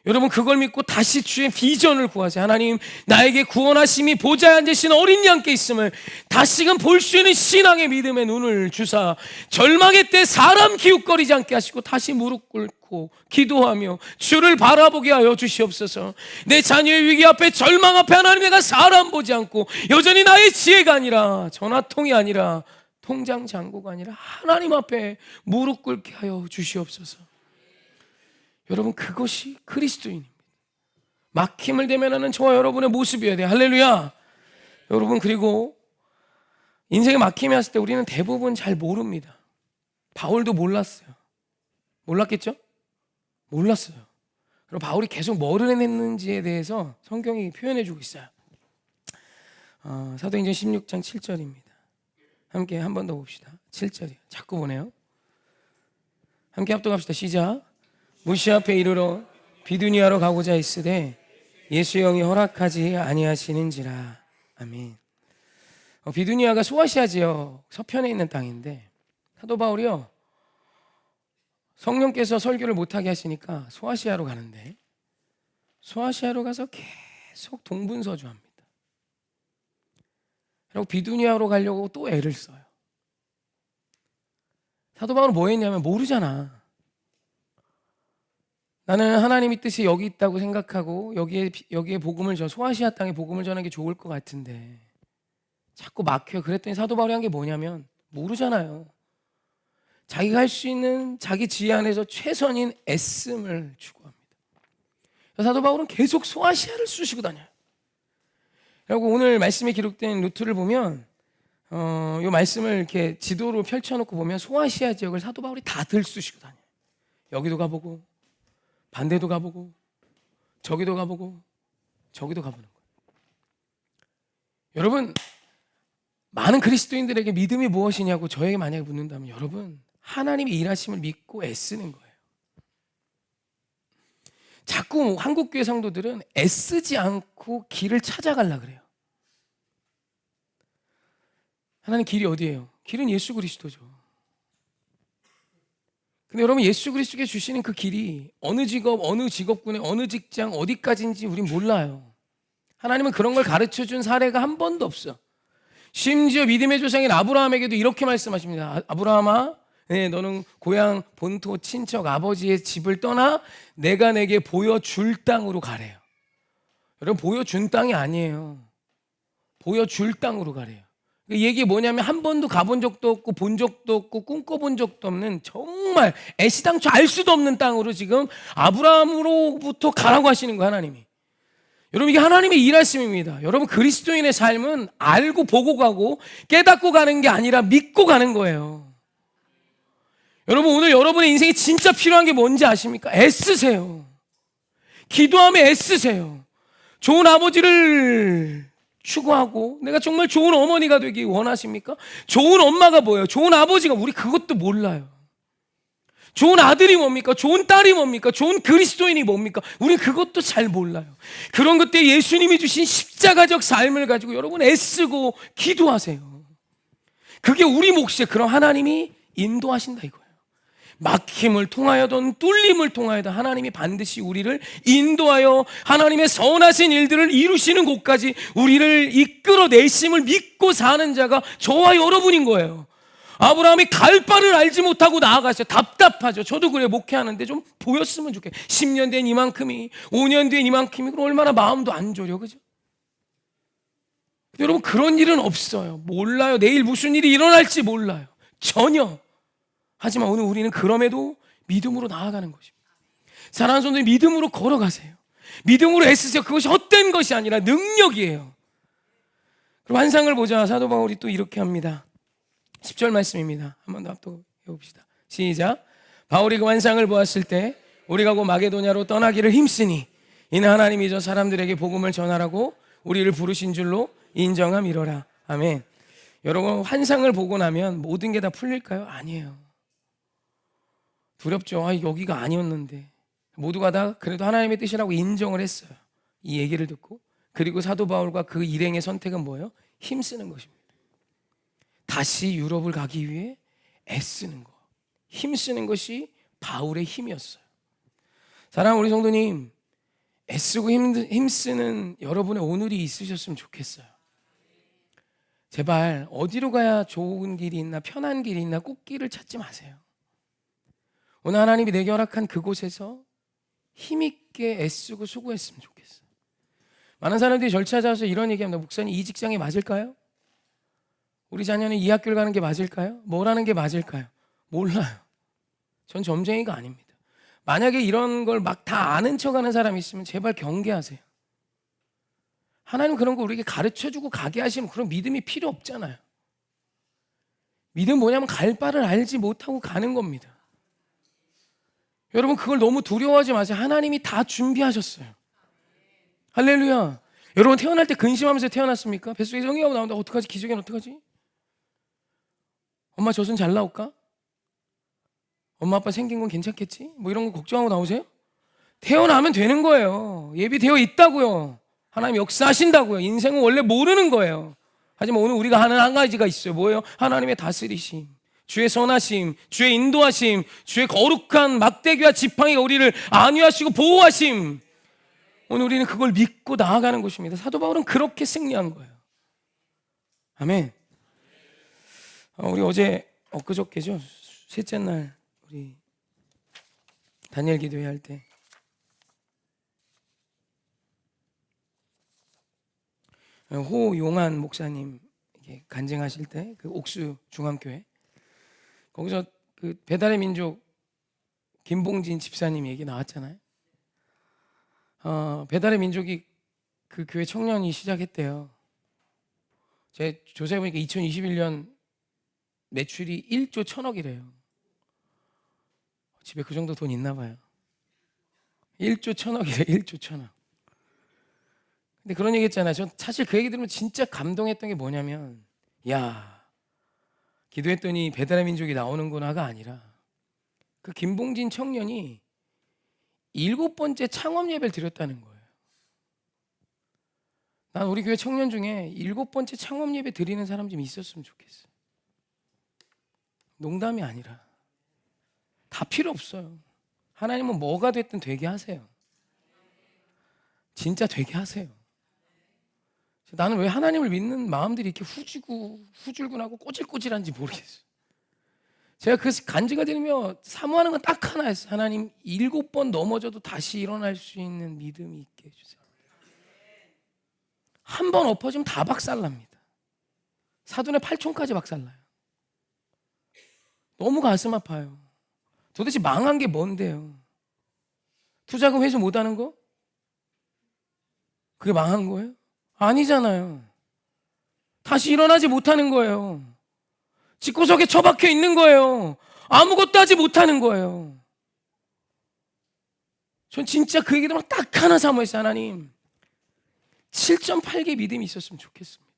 여러분, 그걸 믿고 다시 주의 비전을 구하세요. 하나님, 나에게 구원하심이 보좌에 앉으신 어린 양께 있음을 다시금 볼 수 있는 신앙의 믿음의 눈을 주사 절망의 때 사람 기웃거리지 않게 하시고 다시 무릎 꿇고 기도하며 주를 바라보게 하여 주시옵소서. 내 자녀의 위기 앞에 절망 앞에 하나님, 내가 사람 보지 않고 여전히 나의 지혜가 아니라 전화통이 아니라 통장 잔고가 아니라 하나님 앞에 무릎 꿇게 하여 주시옵소서. 여러분, 그것이 그리스도인입니다. 막힘을 대면하는 저와 여러분의 모습이어야 돼요. 할렐루야. 여러분, 그리고 인생에 막힘이 왔을 때 우리는 대부분 잘 모릅니다. 바울도 몰랐어요. 몰랐겠죠? 몰랐어요. 그럼 바울이 계속 뭐를 해냈는지에 대해서 성경이 표현해 주고 있어요. 사도행전 16장 7절입니다. 함께 한 번 더 봅시다. 7절이요. 자꾸 보네요. 함께 합독합시다. 시작. 무시 앞에 이르러 비두니아로 가고자 있으되 예수 영이 허락하지 아니하시는지라. 아멘. 비두니아가 소아시아 지역 서편에 있는 땅인데 사도 바울이요, 성령께서 설교를 못하게 하시니까 소아시아로 가는데 소아시아로 가서 계속 동분서주합니다. 그리고 비두니아로 가려고 또 애를 써요. 사도 바울은 뭐 했냐면, 모르잖아. 나는 하나님의 뜻이 여기 있다고 생각하고 여기에 복음을 소아시아 땅에 복음을 전하는 게 좋을 것 같은데 자꾸 막혀요. 그랬더니 사도 바울이 한 게 뭐냐면, 모르잖아요. 자기가 할 수 있는 자기 지혜 안에서 최선인 애씀을 추구합니다. 사도 바울은 계속 소아시아를 쑤시고 다녀요. 그리고 오늘 말씀에 기록된 루트를 보면 이 말씀을 이렇게 지도로 펼쳐놓고 보면 소아시아 지역을 사도 바울이 다 들쑤시고 다녀요. 여기도 가보고 반대도 가보고 저기도 가보고 저기도 가보는 거예요. 여러분, 많은 그리스도인들에게 믿음이 무엇이냐고 저에게 만약에 묻는다면 여러분, 하나님의 일하심을 믿고 애쓰는 거예요. 자꾸 한국교회 성도들은 애쓰지 않고 길을 찾아가려고 그래요. 하나님 길이 어디예요? 길은 예수 그리스도죠. 근데 여러분, 예수 그리스도께 주시는 그 길이 어느 직업, 어느 직업군에, 어느 직장, 어디까지인지 우린 몰라요. 하나님은 그런 걸 가르쳐준 사례가 한 번도 없어. 심지어 믿음의 조상인 아브라함에게도 이렇게 말씀하십니다. 아브라함아, 네, 너는 고향, 본토, 친척, 아버지의 집을 떠나 내가 내게 보여줄 땅으로 가래요. 여러분, 보여준 땅이 아니에요. 보여줄 땅으로 가래요. 이 얘기 뭐냐면 한 번도 가본 적도 없고 본 적도 없고 꿈꿔본 적도 없는, 정말 애시당초 알 수도 없는 땅으로 지금 아브라함으로부터 가라고 하시는 거예요, 하나님이. 여러분, 이게 하나님의 일하심입니다. 여러분, 그리스도인의 삶은 알고 보고 가고 깨닫고 가는 게 아니라 믿고 가는 거예요. 여러분, 오늘 여러분의 인생이 진짜 필요한 게 뭔지 아십니까? 애쓰세요. 기도하며 애쓰세요. 좋은 아버지를 추구하고 내가 정말 좋은 어머니가 되기 원하십니까? 좋은 엄마가 뭐예요? 좋은 아버지가, 우리 그것도 몰라요. 좋은 아들이 뭡니까? 좋은 딸이 뭡니까? 좋은 그리스도인이 뭡니까? 우린 그것도 잘 몰라요. 그런 것 때문에 예수님이 주신 십자가적 삶을 가지고 여러분 애쓰고 기도하세요. 그게 우리 몫이에요. 그럼 하나님이 인도하신다 이거예요. 막힘을 통하여든 뚫림을 통하여든 하나님이 반드시 우리를 인도하여 하나님의 선하신 일들을 이루시는 곳까지 우리를 이끌어내심을 믿고 사는 자가 저와 여러분인 거예요. 아브라함이 갈 바를 알지 못하고 나아갔어요. 답답하죠. 저도 그래요. 목회하는데 좀 보였으면 좋겠어요. 10년 된 이만큼이, 5년 된 이만큼이, 그럼 얼마나 마음도 안 졸여, 그죠? 여러분, 그런 일은 없어요. 몰라요. 내일 무슨 일이 일어날지 몰라요. 전혀. 하지만 오늘 우리는 그럼에도 믿음으로 나아가는 것입니다. 사랑하는 성도님, 믿음으로 걸어가세요. 믿음으로 애쓰세요. 그것이 헛된 것이 아니라 능력이에요. 그럼 환상을 보자. 사도 바울이 또 이렇게 합니다. 10절 말씀입니다. 한 번 더 합독해 봅시다. 시작. 바울이 그 환상을 보았을 때 우리가 곧 마게도냐로 떠나기를 힘쓰니 이는 하나님이 저 사람들에게 복음을 전하라고 우리를 부르신 줄로 인정함이로라. 아멘. 여러분, 환상을 보고 나면 모든 게 다 풀릴까요? 아니에요. 두렵죠. 여기가 아니었는데. 모두가 다 그래도 하나님의 뜻이라고 인정을 했어요. 이 얘기를 듣고. 그리고 사도 바울과 그 일행의 선택은 뭐예요? 힘쓰는 것입니다. 다시 유럽을 가기 위해 애쓰는 것, 힘쓰는 것이 바울의 힘이었어요. 사랑하는 우리 성도님, 애쓰고 힘쓰는 여러분의 오늘이 있으셨으면 좋겠어요. 제발 어디로 가야 좋은 길이 있나, 편한 길이 있나, 꽃길을 찾지 마세요. 오늘 하나님이 내게 허락한 그곳에서 힘있게 애쓰고 수고했으면 좋겠어요. 많은 사람들이 절 찾아와서 이런 얘기합니다. 목사님, 이 직장이 맞을까요? 우리 자녀는 이 학교를 가는 게 맞을까요? 뭘 하는 게 맞을까요? 몰라요. 전 점쟁이가 아닙니다. 만약에 이런 걸 막 다 아는 척하는 사람이 있으면 제발 경계하세요. 하나님 그런 거 우리에게 가르쳐주고 가게 하시면 그런 믿음이 필요 없잖아요. 믿음 뭐냐면 갈 바를 알지 못하고 가는 겁니다. 여러분, 그걸 너무 두려워하지 마세요. 하나님이 다 준비하셨어요. 할렐루야. 여러분, 태어날 때 근심하면서 태어났습니까? 뱃속에 성의하고 나온다. 어떡하지? 기저귀는 어떡하지? 엄마 젖은 잘 나올까? 엄마 아빠 생긴 건 괜찮겠지? 뭐 이런 거 걱정하고 나오세요? 태어나면 되는 거예요. 예비되어 있다고요. 하나님 역사하신다고요. 인생은 원래 모르는 거예요. 하지만 오늘 우리가 하는 한 가지가 있어요. 뭐예요? 하나님의 다스리심, 주의 선하심, 주의 인도하심, 주의 거룩한 막대기와 지팡이가 우리를 안위하시고 보호하심. 오늘 우리는 그걸 믿고 나아가는 것입니다. 사도 바울은 그렇게 승리한 거예요. 아멘. 우리 어제 엊그저께죠. 셋째 날 우리 다니엘 기도회 할 때 호용한 목사님 간증하실 때 그 옥수 중앙교회 거기서 그 배달의 민족 김봉진 집사님 얘기 나왔잖아요. 배달의 민족이 그 교회 청년이 시작했대요. 제 조사해 보니까 2021년 매출이 1조 1,000억이래요. 집에 그 정도 돈 있나 봐요. 1조 1,000억이래요. 1조 1,000억. 근데 그런 얘기 했잖아요. 전 사실 그 얘기 들으면 진짜 감동했던 게 뭐냐면 야, 기도했더니 배달의 민족이 나오는구나가 아니라 그 김봉진 청년이 7번째 창업 예배를 드렸다는 거예요. 난 우리 교회 청년 중에 7번째 창업 예배 드리는 사람 좀 있었으면 좋겠어. 농담이 아니라 다 필요 없어요. 하나님은 뭐가 됐든 되게 하세요. 진짜 되게 하세요. 나는 왜 하나님을 믿는 마음들이 이렇게 후줄근하고 꼬질꼬질한지 모르겠어요. 제가 그 간증을 들으며 사모하는 건 딱 하나였어요. 하나님 7번 넘어져도 다시 일어날 수 있는 믿음이 있게 해주세요. 한 번 엎어지면 다 박살납니다. 사돈의 8촌까지 박살나요. 너무 가슴 아파요. 도대체 망한 게 뭔데요? 투자금 회수 못하는 거? 그게 망한 거예요? 아니잖아요. 다시 일어나지 못하는 거예요. 집구석에 처박혀 있는 거예요. 아무것도 하지 못하는 거예요. 전 진짜 그 얘기를 딱 하나 사모했어요. 하나님 7.8개 믿음이 있었으면 좋겠습니다.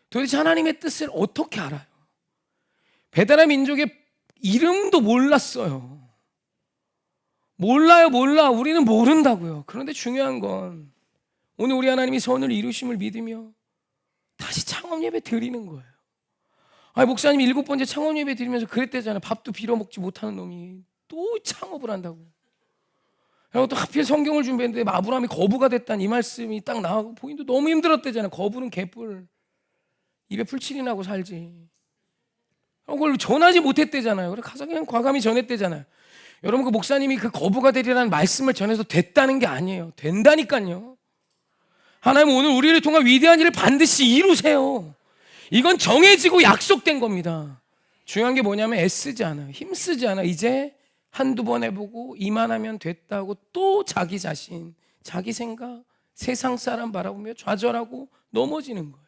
도대체 하나님의 뜻을 어떻게 알아요? 배달의 민족의 이름도 몰랐어요. 몰라요. 우리는 모른다고요. 그런데 중요한 건 오늘 우리 하나님이 선을 이루심을 믿으며 다시 창업 예배 드리는 거예요. 아니, 목사님 7번째 창업 예배 드리면서 그랬대잖아요. 밥도 빌어먹지 못하는 놈이 또 창업을 한다고. 그리고 또 하필 성경을 준비했는데 아브라함이 거부가 됐다는 이 말씀이 딱 나오고 본인도 너무 힘들었대잖아요. 거부는 개뿔. 입에 풀칠이 나고 살지. 그걸 전하지 못했대잖아요. 그래 가서 그냥 과감히 전했대잖아요. 여러분, 그 목사님이 그 거부가 되리라는 말씀을 전해서 됐다는 게 아니에요. 된다니까요. 하나님 오늘 우리를 통한 위대한 일을 반드시 이루세요. 이건 정해지고 약속된 겁니다. 중요한 게 뭐냐면 애쓰지 않아요. 힘쓰지 않아요. 이제 한두 번 해보고 이만하면 됐다고 또 자기 자신, 자기 생각, 세상 사람 바라보며 좌절하고 넘어지는 거예요.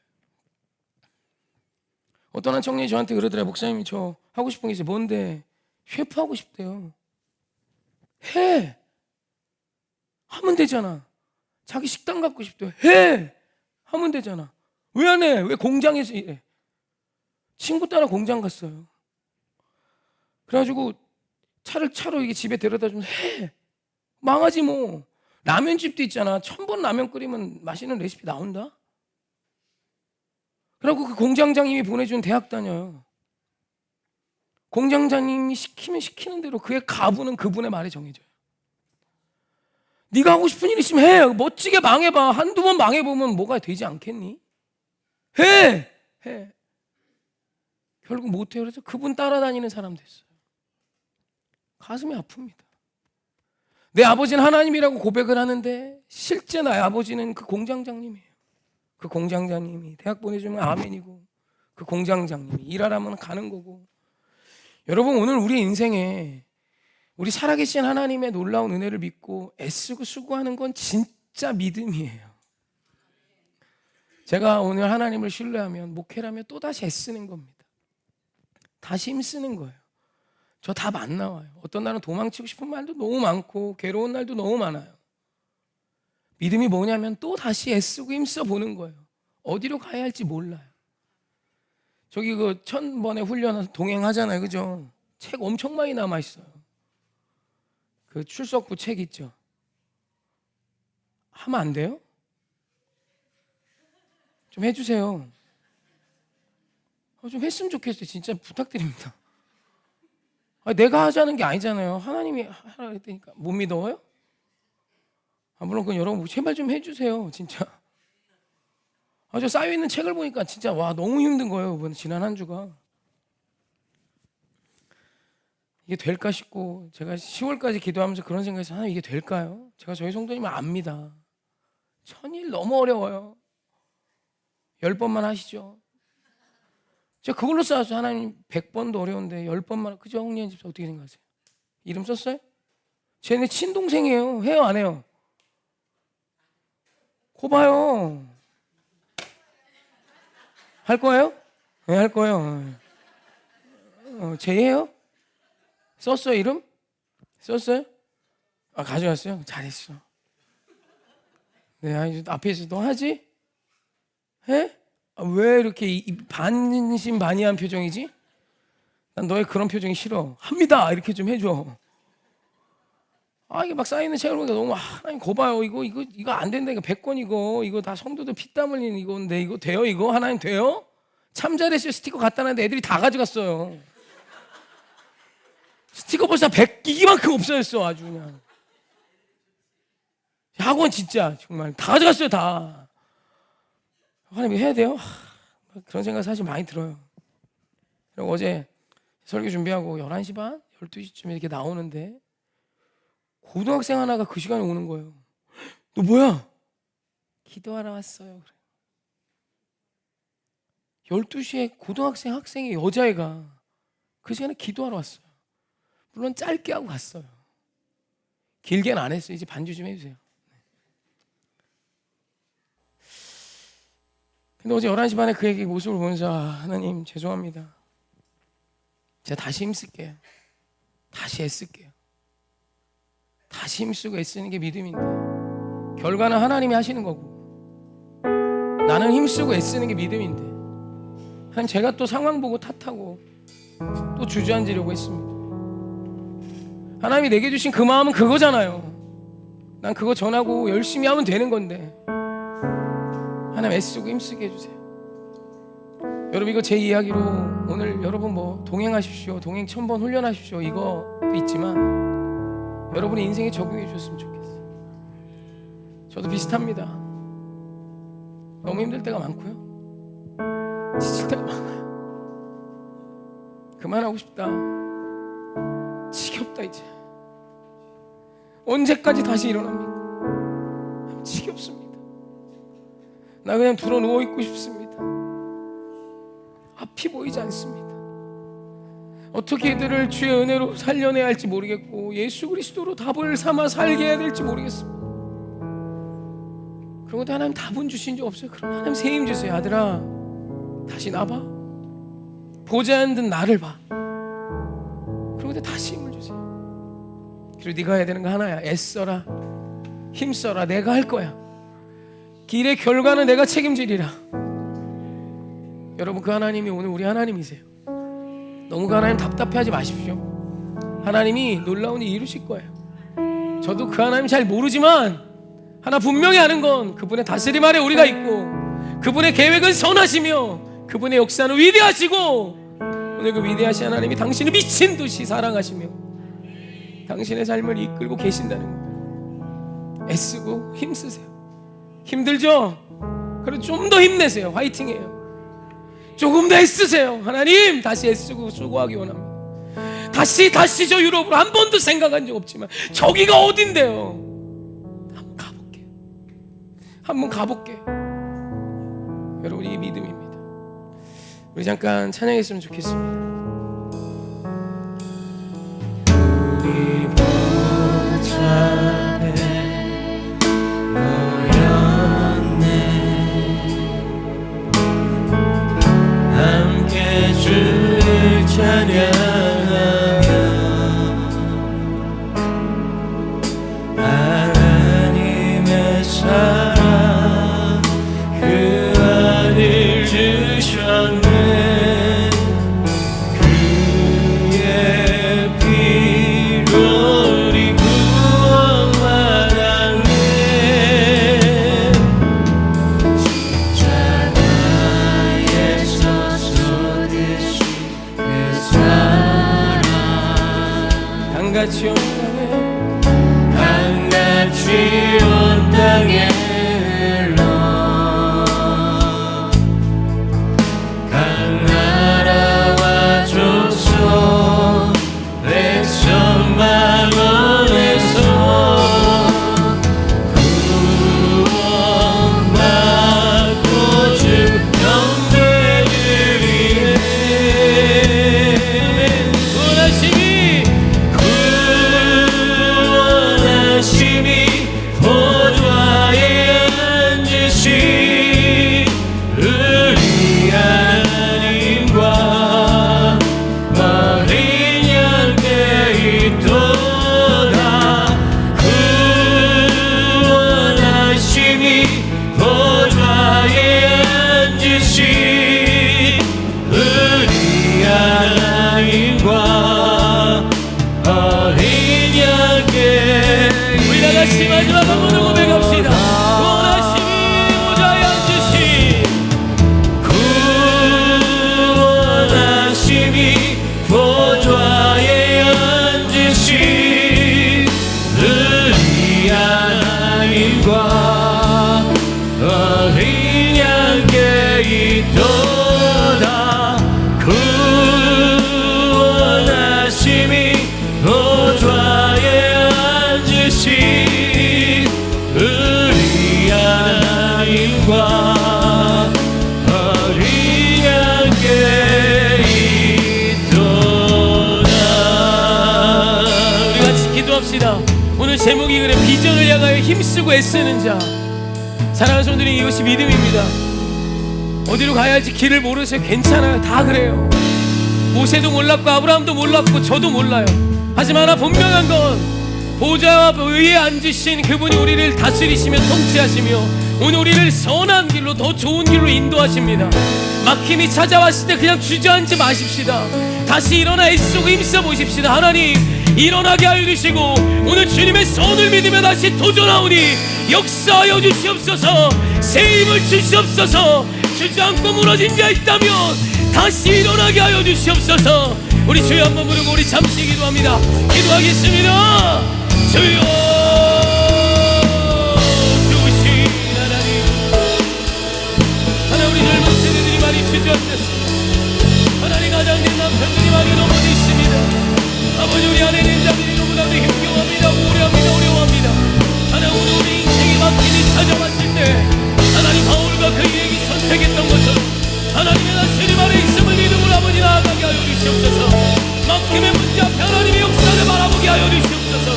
어떤 한 청년이 저한테 그러더라고요. 목사님이 저 하고 싶은 게 있어요. 뭔데? 셰프 하고 싶대요. 해! 하면 되잖아. 자기 식당 갖고 싶대요. 해! 하면 되잖아. 왜 안 해? 왜 공장에서 이래? 친구 따라 공장 갔어요. 그래가지고 차로 이게 집에 데려다 주면 해! 망하지 뭐. 라면집도 있잖아. 1000번 라면 끓이면 맛있는 레시피 나온다? 그리고 그 공장장님이 보내준 대학 다녀요. 공장장님이 시키면 시키는 대로 그의 가부는 그분의 말에 정해져요. 네가 하고 싶은 일 있으면 해. 멋지게 망해봐. 한두 번 망해보면 뭐가 되지 않겠니? 해! 결국 못해요. 그래서 그분 따라다니는 사람 됐어요. 가슴이 아픕니다. 내 아버지는 하나님이라고 고백을 하는데 실제 나의 아버지는 그 공장장님이에요. 그 공장장님이 대학 보내주면 아멘이고 그 공장장님이 일하라면 가는 거고. 여러분, 오늘 우리 인생에 우리 살아계신 하나님의 놀라운 은혜를 믿고 애쓰고 수고하는 건 진짜 믿음이에요. 제가 오늘 하나님을 신뢰하면 목회라면 또다시 애쓰는 겁니다. 다시 힘쓰는 거예요. 저 답 안 나와요. 어떤 날은 도망치고 싶은 말도 너무 많고 괴로운 날도 너무 많아요. 믿음이 뭐냐면 또 다시 애쓰고 힘써 보는 거예요. 어디로 가야 할지 몰라요. 저기 그 1000번의 훈련 동행하잖아요. 그죠? 책 엄청 많이 남아있어요. 그 출석부 책 있죠? 하면 안 돼요? 좀 해주세요. 좀 했으면 좋겠어요. 진짜 부탁드립니다. 내가 하자는 게 아니잖아요. 하나님이 하라 했으니까. 못 믿어요? 물론 그건 여러분 제발 좀 해주세요. 진짜. 저 쌓여있는 책을 보니까 진짜 와 너무 힘든 거예요. 이번 지난 한 주가. 이게 될까 싶고 제가 10월까지 기도하면서 그런 생각해서 하나님 이게 될까요? 제가 저희 성도님을 압니다. 1000일 너무 어려워요. 10번만 하시죠. 제가 그걸로 쌓았어요. 하나님 100번도 어려운데 10번만. 그죠? 홍리현 집사 어떻게 생각하세요? 이름 썼어요? 쟤네 친동생이에요. 해요 안 해요? 거 봐요. 할 거예요? 네, 할 거예요. 제예요? 썼어요 이름? 썼어요? 가져왔어요? 잘했어. 네, 앞에 있어. 너 하지? 해? 왜 이렇게 반신반의한 표정이지? 난 너의 그런 표정이 싫어. 합니다. 이렇게 좀 해줘. 이게 막 쌓이는 책을 보니까 너무 하나님 거 봐요. 이거 안 된다. 이거 100권 이거 다 성도들 피땀 흘리는 이건데 이거 돼요? 이거 하나님 돼요? 참 잘했어요. 스티커 갖다 놨는데 애들이 다 가져갔어요. 스티커 벌써 100기만큼 없어졌어. 아주 그냥 학원 진짜 정말 다 가져갔어요. 다. 하나님 이거 해야 돼요? 그런 생각 사실 많이 들어요. 그리고 어제 설교 준비하고 11시 반? 12시쯤에 이렇게 나오는데 고등학생 하나가 그 시간에 오는 거예요. 너 뭐야? 기도하러 왔어요. 그래. 12시에 학생이 여자애가 그 시간에 기도하러 왔어요. 물론 짧게 하고 갔어요. 길게는 안 했어요. 이제 반주 좀 해주세요. 근데 어제 11시 반에 그에게 모습을 보면서 하나님 죄송합니다. 제가 다시 힘쓸게요. 다시 애쓸게요. 다시 힘쓰고 애쓰는 게 믿음인데 결과는 하나님이 하시는 거고 나는 힘쓰고 애쓰는 게 믿음인데 하나님 제가 또 상황 보고 탓하고 또 주저앉으려고 했습니다. 하나님이 내게 주신 그 마음은 그거잖아요. 난 그거 전하고 열심히 하면 되는 건데 하나님 애쓰고 힘쓰게 해주세요. 여러분 이거 제 이야기로 오늘 여러분 뭐 동행하십시오. 동행 1000번 훈련하십시오. 이것도 있지만 여러분의 인생에 적용해 주셨으면 좋겠어요. 저도 비슷합니다. 너무 힘들 때가 많고요. 지칠 때가 많아요. 그만하고 싶다. 지겹다 이제. 언제까지 다시 일어납니까? 지겹습니다. 나 그냥 들어 누워 있고 싶습니다. 앞이 보이지 않습니다. 어떻게 이들을 주의 은혜로 살려내야 할지 모르겠고 예수 그리스도로 답을 삼아 살게 해야 될지 모르겠습니다. 그런 것도 하나님 답은 주신 적 없어요. 그럼 하나님 새 힘 주세요. 아들아 다시 나봐. 보지 않는 듯 나를 봐. 그런 것도 다시 힘을 주세요. 그리고 네가 해야 되는 거 하나야. 애써라. 힘써라. 내가 할 거야. 길의 결과는 내가 책임지리라. 여러분 그 하나님이 오늘 우리 하나님이세요. 너무 그 하나님 답답해하지 마십시오. 하나님이 놀라운 일 이루실 거예요. 저도 그 하나님 잘 모르지만 하나 분명히 아는 건 그분의 다스림 아래 우리가 있고 그분의 계획은 선하시며 그분의 역사는 위대하시고 오늘 그 위대하신 하나님이 당신을 미친 듯이 사랑하시며 당신의 삶을 이끌고 계신다는 거예요. 애쓰고 힘쓰세요. 힘들죠? 그래도 좀 더 힘내세요. 화이팅해요. 조금 더 애쓰세요. 하나님 다시 애쓰고 수고하기 원합니다. 다시 저 유럽으로 한 번도 생각한 적 없지만 저기가 어딘데요? 한번 가볼게. 여러분 이게 믿음입니다. 우리 잠깐 찬양했으면 좋겠습니다. 우리 보좌에 함께 주를 찬양하며 하나님의 사랑 그 아들 주셨네. 그의 피로 우리 구원받았네. 십자가에서 쏟으신 그 사랑 강같이 온 땅에 강같이 온 땅에 흘러 강나라와 조선 백성 막론에서 구원받고 주 영광을 위해 구원하심이 보좌에 마지막 한 번 더 고백합시다. 원하심이 보좌에 앉으신 구원하심이 보좌에 앉으신 의리 하나님과 어린 양께 있도다. 구원하심이 보좌에 앉으신 의리 하나님과 어린 양께 있도다. 우리 같이 기도합시다. 오늘 제목이 그래, 비전을 향하여 힘쓰고 애쓰는 자. 사랑하는 성도님, 이것이 믿음입니다. 어디로 가야 할지 길을 모르세요? 괜찮아요. 다 그래요. 모세도 몰랐고 아브라함도 몰랐고 저도 몰라요. 하지만 하나 분명한 건 보좌와 위에 앉으신 그분이 우리를 다스리시며 통치하시며 오늘 우리를 선한 길로, 더 좋은 길로 인도하십니다. 막힘이 찾아왔을 때 그냥 주저앉지 마십시다. 다시 일어나 애쓰고 힘써 보십시다. 하나님 일어나게 하여 주시고 오늘 주님의 손을 믿으며 다시 도전하오니 역사하여 주시옵소서. 새 힘을 주시옵소서. 주저앉고 무너진 자 있다면 다시 일어나게 하여 주시옵소서. 우리 주여 한번 부르고 우리 잠시 기도합니다. 기도하겠습니다. 주여, 주신 하나님, 하나님 우리 젊은 세대들이 많이 주저앉았습니다. 하나님 가장된 남편들이 많이 넘어져 있습니다. 아버지 우리 안에 있는 자들이 너무나도 힘겨워합니다. 우려합니다. 어려워합니다. 하나님 오늘 우리 인생이 막힘이 찾아왔을 때 하나님 바울과 그의 선택했던 것처럼 하나님의 주님 안에 있음을 믿음으로 아버지 나아가게 하여 주시옵소서. 막힘의 문제 앞에 하나님의 역사를 바라보게 하여 주시옵소서.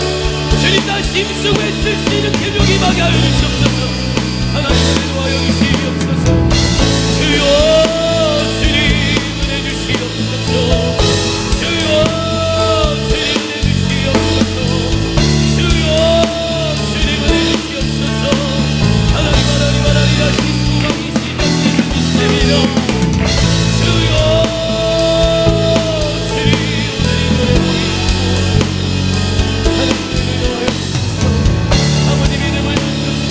주님 다시 힘쓰고 애쓸 수 있는 기력이 임하게 하여 주시옵소서. 하나님 인도하여 주시옵소서. 주여 주님 은혜 주시옵소서. 주여 주님 은혜 주시옵소서. 주여 주님 은혜 주시옵소서. 하나님 다시 수강이 시작되는 주여 주님 아버지 믿음을 주소서.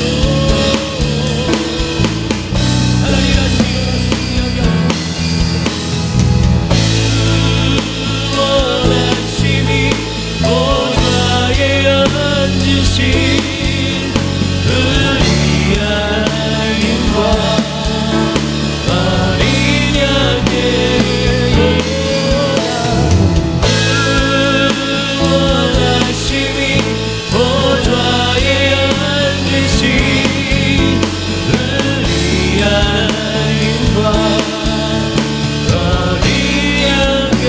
하나님 다시 승리하게 하여 원하심이 보좌에 앉으신 의리 하나님과 어린 양께 원하심이 보좌에 앉으신 의리 하나님과 어린 양께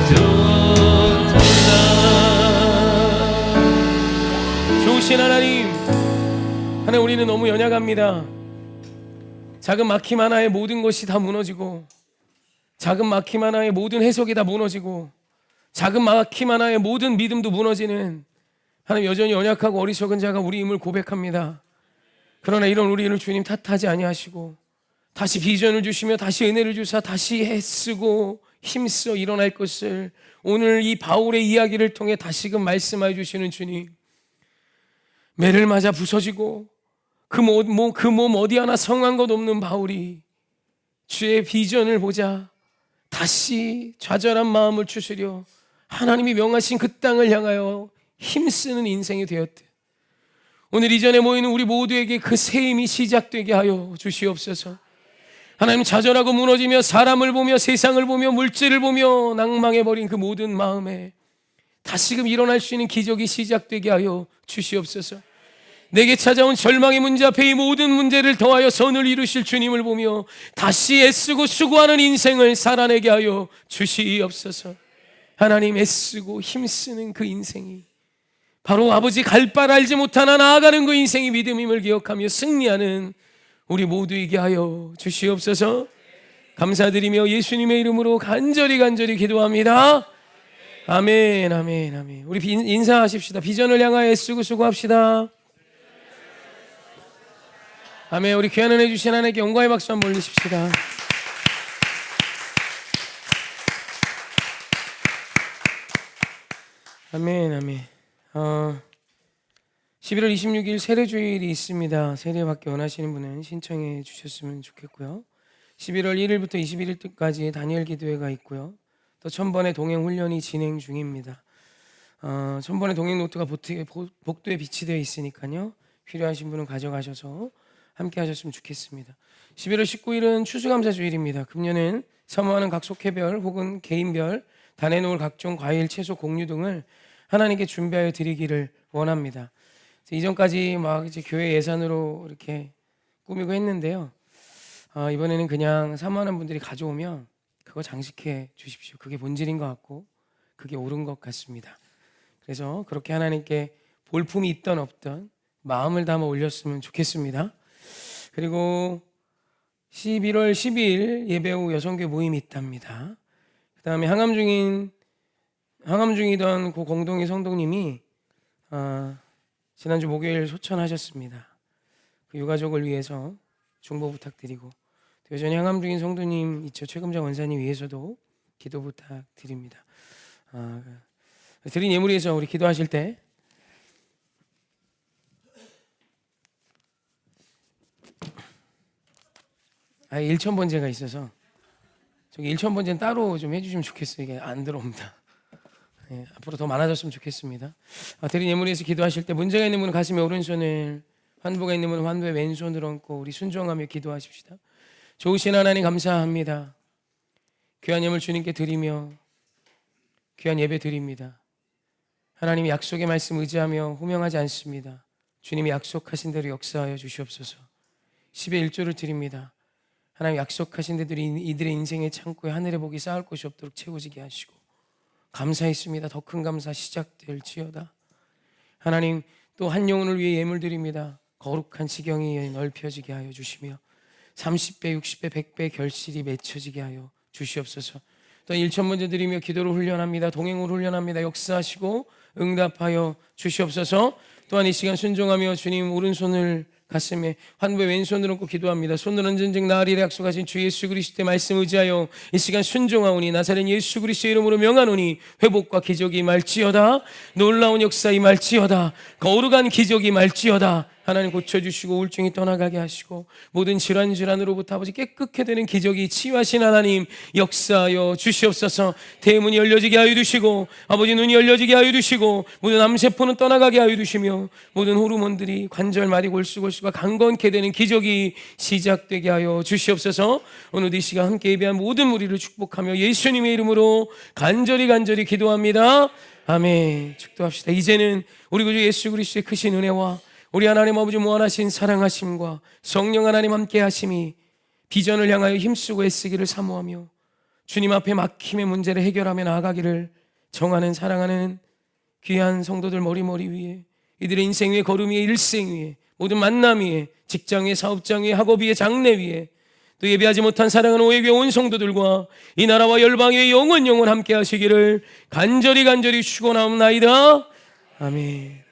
있도다. 좋으신 하나님, 하나님 우리는 너무 연약합니다. 작은 막힘 하나에 모든 것이 다 무너지고, 작은 막힘 하나에 모든 해석이 다 무너지고, 작은 막힘 하나에 모든 믿음도 무너지는 하나님 여전히 연약하고 어리석은 자가 우리임을 고백합니다. 그러나 이런 우리를 주님 탓하지 아니하시고 다시 비전을 주시며 다시 은혜를 주사 다시 애쓰고 힘써 일어날 것을 오늘 이 바울의 이야기를 통해 다시금 말씀해 주시는 주님, 매를 맞아 부서지고 그 몸 어디 하나 성한 것 없는 바울이 주의 비전을 보자 다시 좌절한 마음을 추스려 하나님이 명하신 그 땅을 향하여 힘쓰는 인생이 되었대. 오늘 이 자리에 모이는 우리 모두에게 그 새 힘이 시작되게 하여 주시옵소서. 하나님, 좌절하고 무너지며 사람을 보며 세상을 보며 물질을 보며 낭망해버린 그 모든 마음에 다시금 일어날 수 있는 기적이 시작되게 하여 주시옵소서. 내게 찾아온 절망의 문제 앞에 이 모든 문제를 더하여 선을 이루실 주님을 보며 다시 애쓰고 수고하는 인생을 살아내게 하여 주시옵소서. 하나님, 애쓰고 힘쓰는 그 인생이 바로 아버지 갈 바를 알지 못하나 나아가는 그 인생이 믿음임을 기억하며 승리하는 우리 모두에게 하여 주시옵소서. 감사드리며 예수님의 이름으로 간절히 기도합니다. 아멘, 아멘, 아멘. 우리 인사하십시다. 비전을 향하여 애쓰고 수고합시다. 아멘. 우리 귀한 은혜 주신 하나님께 영광의 박수 한번 올리십시다. 아멘, 아멘. 11월 26일 세례주일이 있습니다. 세례 받기 원하시는 분은 신청해 주셨으면 좋겠고요. 11월 1일부터 21일까지 다니엘 기도회가 있고요. 또 1000번의 동행 훈련이 진행 중입니다. 1000번의 동행 노트가 복도에 비치되어 있으니까요. 필요하신 분은 가져가셔서 함께 하셨으면 좋겠습니다. 11월 19일은 추수감사주일입니다. 금년은 사모하는 각 속회별 혹은 개인별 단해놓을 각종 과일, 채소, 곡류 등을 하나님께 준비하여 드리기를 원합니다. 이전까지 막 이제 교회 예산으로 이렇게 꾸미고 했는데요. 이번에는 그냥 사모하는 분들이 가져오면 그거 장식해 주십시오. 그게 본질인 것 같고 그게 옳은 것 같습니다. 그래서 그렇게 하나님께 볼품이 있던 없던 마음을 담아 올렸으면 좋겠습니다. 그리고 11월 12일 예배 후 여성교회 모임이 있답니다. 그 다음에 항암 중이던 그 공동의 성도님이 지난주 목요일 소천하셨습니다. 그 유가족을 위해서 중보 부탁드리고 또 여전히 항암 중인 성도님 있죠. 최금자 원사님 위해서도 기도 부탁드립니다. 드린 예물 위해서 우리 기도하실 때 일천번제가 있어서 저기 일천번제는 따로 좀 해주시면 좋겠어요. 이게 안 들어옵니다. 네, 앞으로 더 많아졌으면 좋겠습니다. 드린 예물 위해서 기도하실 때 문제가 있는 분은 가슴에 오른손을, 환부가 있는 분은 환부에 왼손을 얹고 우리 순종하며 기도하십시다. 좋으신 하나님 감사합니다. 귀한 예물 주님께 드리며 귀한 예배 드립니다. 하나님 약속의 말씀 의지하며 호명하지 않습니다. 주님이 약속하신 대로 역사하여 주시옵소서. 10의 1조를 드립니다. 하나님 약속하신 대로 이들의 인생의 창고에 하늘의 복이 쌓을 곳이 없도록 채워지게 하시고 감사했습니다. 더 큰 감사 시작될지어다. 하나님 또 한 영혼을 위해 예물 드립니다. 거룩한 지경이 넓혀지게 하여 주시며 30배, 60배, 100배 결실이 맺혀지게 하여 주시옵소서. 또 1천번제 드리며 기도를 훈련합니다. 동행을 훈련합니다. 역사하시고 응답하여 주시옵소서. 또한 이 시간 순종하며 주님 오른손을 가슴에 환부의 왼손을 얹고 기도합니다. 손을 얹은 즉 나으리라 약속하신 주 예수 그리스도의 말씀 의지하여 이 시간 순종하오니 나사렛 예수 그리스도의 이름으로 명하노니 회복과 기적이 임할지어다. 놀라운 역사 임할지어다. 거룩한 기적이 임할지어다. 하나님 고쳐주시고 우울증이 떠나가게 하시고 모든 질환으로부터 아버지 깨끗게 되는 기적이 치유하신 하나님 역사하여 주시옵소서. 대문이 열려지게 하여 주시고 아버지 눈이 열려지게 하여 주시고 모든 암세포는 떠나가게 하여 주시며 모든 호르몬들이 관절, 마디, 골수가 강건케 되는 기적이 시작되게 하여 주시옵소서. 오늘 이 시간 함께 예배한 모든 무리를 축복하며 예수님의 이름으로 간절히 기도합니다. 아멘. 축도합시다. 이제는 우리 구주 예수 그리스도의 크신 은혜와 우리 하나님 아버지 무한하신 사랑하심과 성령 하나님 함께 하심이 비전을 향하여 힘쓰고 애쓰기를 사모하며 주님 앞에 막힘의 문제를 해결하며 나아가기를 정하는 사랑하는 귀한 성도들 머리 위에 이들의 인생 위에 걸음 위에 일생 위에 모든 만남 위에 직장 위에 사업장 위에 학업 위에 장래 위에 또 예배하지 못한 사랑하는 오해교회 온 성도들과 이 나라와 열방의 영원 함께 하시기를 간절히 축원하옵나이다. 아멘.